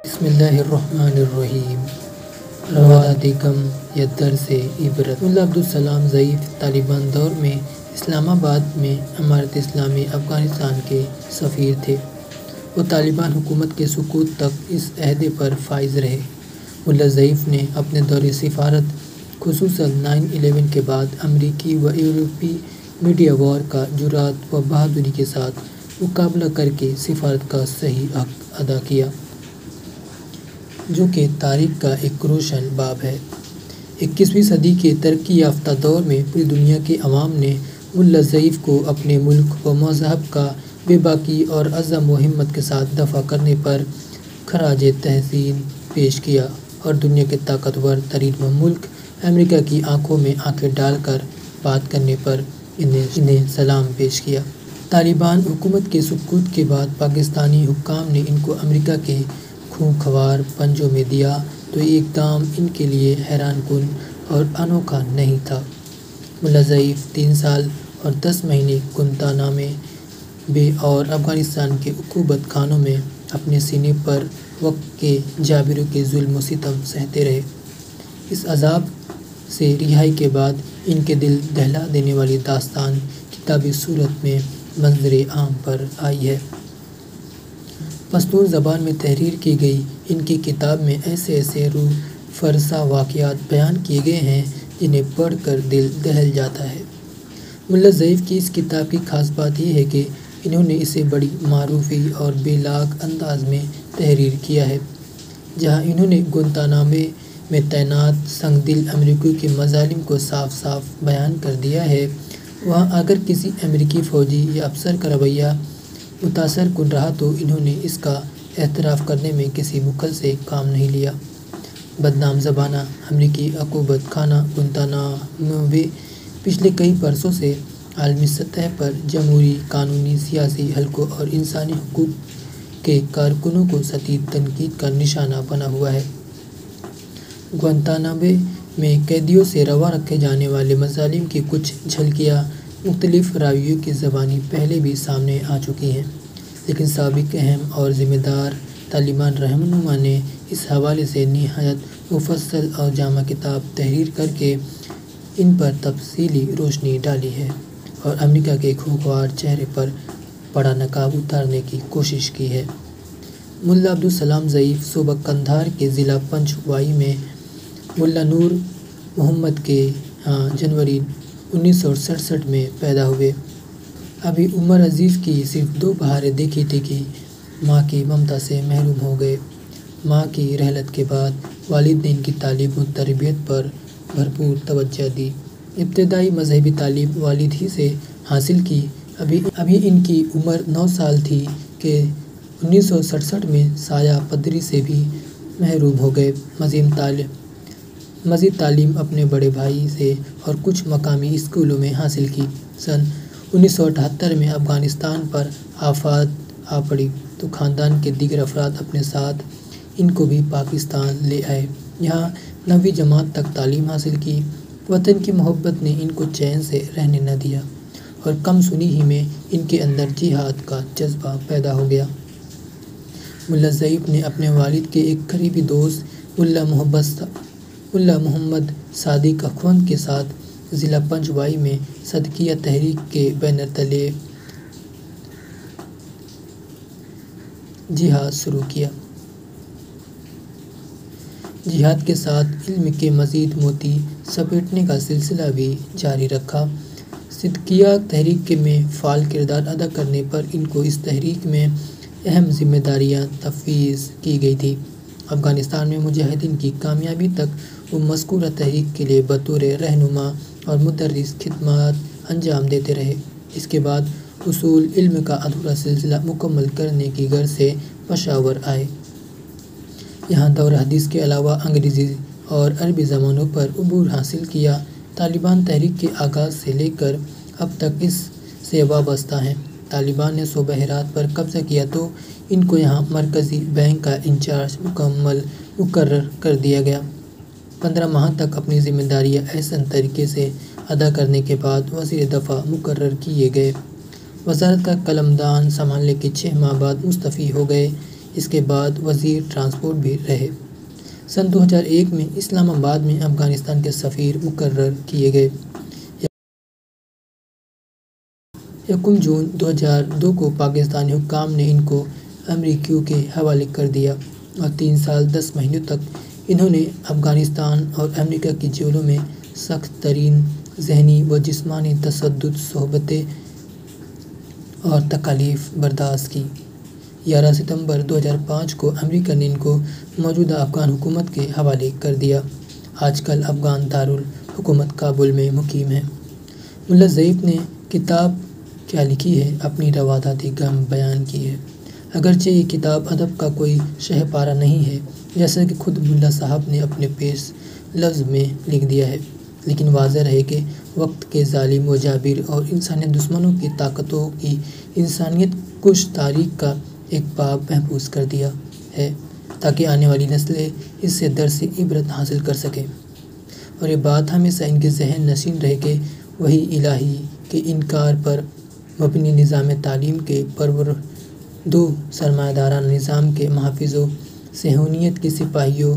بسم اللہ الرحمن الرحیم۔ روایت کم یا درس عبرت۔ ملا عبدالسلام ضعیف طالبان دور میں اسلام آباد میں امارت اسلامی افغانستان کے سفیر تھے۔ وہ طالبان حکومت کے سقوط تک اس عہدے پر فائز رہے۔ ملا ضعیف نے اپنے دور سفارت خصوصاً 9/11 کے بعد امریکی و یورپی میڈیا وار کا جرأت و بہادری کے ساتھ مقابلہ کر کے سفارت کا صحیح حق ادا کیا، جو کہ تاریخ کا ایک روشن باب ہے۔ 21ویں صدی کے ترقی یافتہ دور میں پوری دنیا کے عوام نے ملا ضعیف کو اپنے ملک و مذہب کا بے باکی اور عزم و ہمت کے ساتھ دفاع کرنے پر خراج تحسین پیش کیا اور دنیا کے طاقتور ترین ملک امریکا کی آنکھوں میں آنکھیں ڈال کر بات کرنے پر انہیں سلام پیش کیا۔ طالبان حکومت کے سقوط کے بعد پاکستانی حکام نے ان کو امریکا کے خونخوار پنجوں میں دیا تو یہ اقدام ان کے لیے حیران کن اور انوکھا نہیں تھا۔ ملا ضعیف 3 سال اور 10 مہینے گوانتانامو بے اور افغانستان کے عقوبت خانوں میں اپنے سینے پر وقت کے جابروں کے ظلم و ستم سہتے رہے۔ اس عذاب سے رہائی کے بعد ان کے دل دہلا دینے والی داستان کتابی صورت میں منظر عام پر آئی ہے۔ پشتون زبان میں تحریر کی گئی ان کی کتاب میں ایسے روح فرسا واقعات بیان کیے گئے ہیں جنہیں پڑھ کر دل دہل جاتا ہے۔ ملا ضعیف کی اس کتاب کی خاص بات یہ ہے کہ انہوں نے اسے بڑی معروفی اور بے لاگ انداز میں تحریر کیا ہے۔ جہاں انہوں نے گوانتانامو میں تعینات سنگ دل امریکیوں کے مظالم کو صاف صاف بیان کر دیا ہے، وہاں اگر کسی امریکی فوجی یا افسر کا رویہ متاثر کن رہا تو انہوں نے اس کا اعتراف کرنے میں کسی مکھل سے کام نہیں لیا۔ بدنام زمانہ امریکی عقوبت خانہ گوانتانامو بے پچھلے کئی برسوں سے عالمی سطح پر جمہوری، قانونی، سیاسی حلقوں اور انسانی حقوق کے کارکنوں کو شدید تنقید کا نشانہ بنا ہوا ہے۔ گوانتانامو میں قیدیوں سے روا رکھے جانے والے مظالم کی کچھ جھلکیاں مختلف راویوں کی زبانی پہلے بھی سامنے آ چکی ہیں، لیکن سابق اہم اور ذمہ دار طالبان رہنما نے اس حوالے سے نہایت مفصل اور جامع کتاب تحریر کر کے ان پر تفصیلی روشنی ڈالی ہے اور امریکا کے خوفناک چہرے پر پڑا نقاب اتارنے کی کوشش کی ہے۔ ملا عبدالسلام ضعیف صوبہ قندھار کے ضلع پنچ وائی میں ملا نور محمد کے ہاں جنوری 1967 میں پیدا ہوئے۔ ابھی عمر عزیز کی صرف 2 بہاریں دیکھی تھی کہ ماں کی ممتا سے محروم ہو گئے۔ ماں کی رحلت کے بعد والد نے ان کی تعلیم و تربیت پر بھرپور توجہ دی۔ ابتدائی مذہبی تعلیم والد ہی سے حاصل کی۔ ابھی ان کی عمر 9 سال تھی کہ 1967 میں سایہ پدری سے بھی محروم ہو گئے۔ مزید تعلیم اپنے بڑے بھائی سے اور کچھ مقامی اسکولوں میں حاصل کی۔ سن 1978 میں افغانستان پر آفات آ پڑی تو خاندان کے دیگر افراد اپنے ساتھ ان کو بھی پاکستان لے آئے۔ یہاں 9ویں جماعت تک تعلیم حاصل کی۔ وطن کی محبت نے ان کو چین سے رہنے نہ دیا اور کم سنی ہی میں ان کے اندر جہاد کا جذبہ پیدا ہو گیا۔ ملا ضعیف نے اپنے والد کے ایک قریبی دوست ملا محمد صادق اخوند کے ساتھ ضلع پنچ وائی میں صدیقیہ تحریک کے بینر تلے جہاد شروع کیا۔ جہاد کے ساتھ علم کے مزید موتی سمیٹنے کا سلسلہ بھی جاری رکھا۔ صدیقیہ تحریک میں فعال کردار ادا کرنے پر ان کو اس تحریک میں اہم ذمہ داریاں تفویض کی گئی تھیں۔ افغانستان میں مجاہدین کی کامیابی تک وہ مذکورہ تحریک کے لیے بطور رہنما اور مدرس خدمات انجام دیتے رہے۔ اس کے بعد اصول علم کا ادھورا سلسلہ مکمل کرنے کی غرض سے پشاور آئے۔ یہاں دور حدیث کے علاوہ انگریزی اور عربی زبانوں پر عبور حاصل کیا۔ طالبان تحریک کے آغاز سے لے کر اب تک اس سے وابستہ ہیں۔ طالبان نے صوبہ ہرات پر قبضہ کیا تو ان کو یہاں مرکزی بینک کا انچارج مقرر کر دیا گیا۔ 15 ماہ تک اپنی ذمہ داریاں احسن طریقے سے ادا کرنے کے بعد وزیر دفاع مقرر کیے گئے۔ وزارت کا قلمدان سنبھالنے کے 6 ماہ بعد مستعفی ہو گئے۔ اس کے بعد وزیر ٹرانسپورٹ بھی رہے۔ سن 2001 میں اسلام آباد میں افغانستان کے سفیر مقرر کیے گئے۔ 1 جون 2002 کو پاکستانی حکام نے ان کو امریکیوں کے حوالے کر دیا اور 3 سال 10 مہینوں تک انہوں نے افغانستان اور امریکہ کی جیلوں میں سخت ترین ذہنی و جسمانی تشدد، صحبتیں اور تکالیف برداشت کی۔ 11 ستمبر 2005 کو امریکہ نے ان کو موجودہ افغان حکومت کے حوالے کر دیا۔ آج کل افغان دارالحکومت کابل میں مقیم ہیں۔ ملا ضعیف نے کتاب کیا لکھی ہے؟ اپنی رواداری غم بیان کی ہے۔ اگرچہ یہ کتاب ادب کا کوئی شہ پارہ نہیں ہے، جیسا کہ خود ملا صاحب نے اپنے پیش لفظ میں لکھ دیا ہے، لیکن واضح ہے کہ وقت کے ظالم و جابر اور انسانیت دشمنوں کی طاقتوں کی انسانیت کش تاریخ کا ایک باب محفوظ کر دیا ہے تاکہ آنے والی نسلیں اس سے درس عبرت حاصل کر سکیں، اور یہ بات ہمیشہ ان کے ذہن نشین رہے کہ وحی الہی کے انکار پر مبنی نظام تعلیم کے پروردو سرمایہ دارانہ نظام کے محافظوں، صہیونیت کے سپاہیوں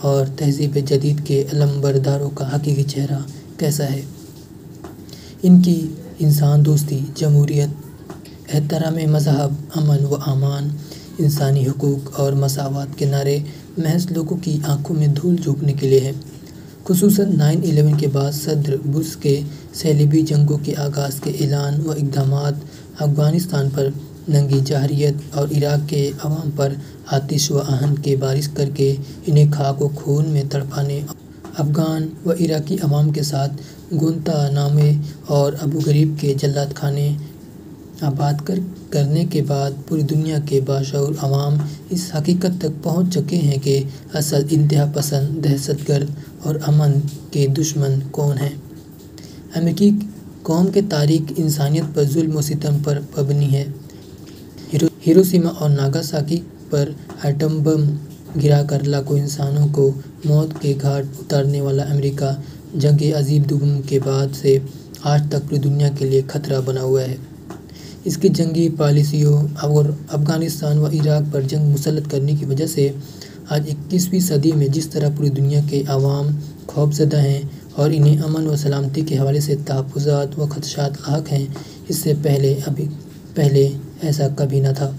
اور تہذیب جدید کے علمبرداروں کا حقیقی چہرہ کیسا ہے۔ ان کی انسان دوستی، جمہوریت، احترام مذہب، امن و امان، انسانی حقوق اور مساوات کے نعرے محض لوگوں کی آنکھوں میں دھول جھونکنے کے لیے ہیں۔ خصوصاً 9/11 کے بعد صدر بش کے صلیبی جنگوں کے آغاز کے اعلان و اقدامات، افغانستان پر ننگی جارحیت اور عراق کے عوام پر آتش و آہن کی بارش کر کے انہیں خاک و خون میں تڑپانے، افغان و عراقی عوام کے ساتھ گوانتانامو اور ابو غریب کے جلاد خانے آباد کرنے کے بعد پوری دنیا کے باشعور عوام اس حقیقت تک پہنچ چکے ہیں کہ اصل انتہا پسند، دہشت گرد اور امن کے دشمن کون ہیں۔ امریکی قوم کی تاریخ انسانیت پر ظلم و ستم پر مبنی ہے۔ ہیروشیما اور ناگاساکی پر ایٹم بم گرا کر لاکھوں انسانوں کو موت کے گھاٹ اتارنے والا امریکہ جنگ عظیم دوم کے بعد سے آج تک پوری دنیا کے لیے خطرہ بنا ہوا ہے۔ اس کی جنگی پالیسیوں اور افغانستان و عراق پر جنگ مسلط کرنے کی وجہ سے آج 21ویں صدی میں جس طرح پوری دنیا کے عوام خوفزدہ ہیں اور انہیں امن و سلامتی کے حوالے سے تحفظات و خدشات لاحق ہیں، اس سے پہلے ایسا کبھی نہ تھا۔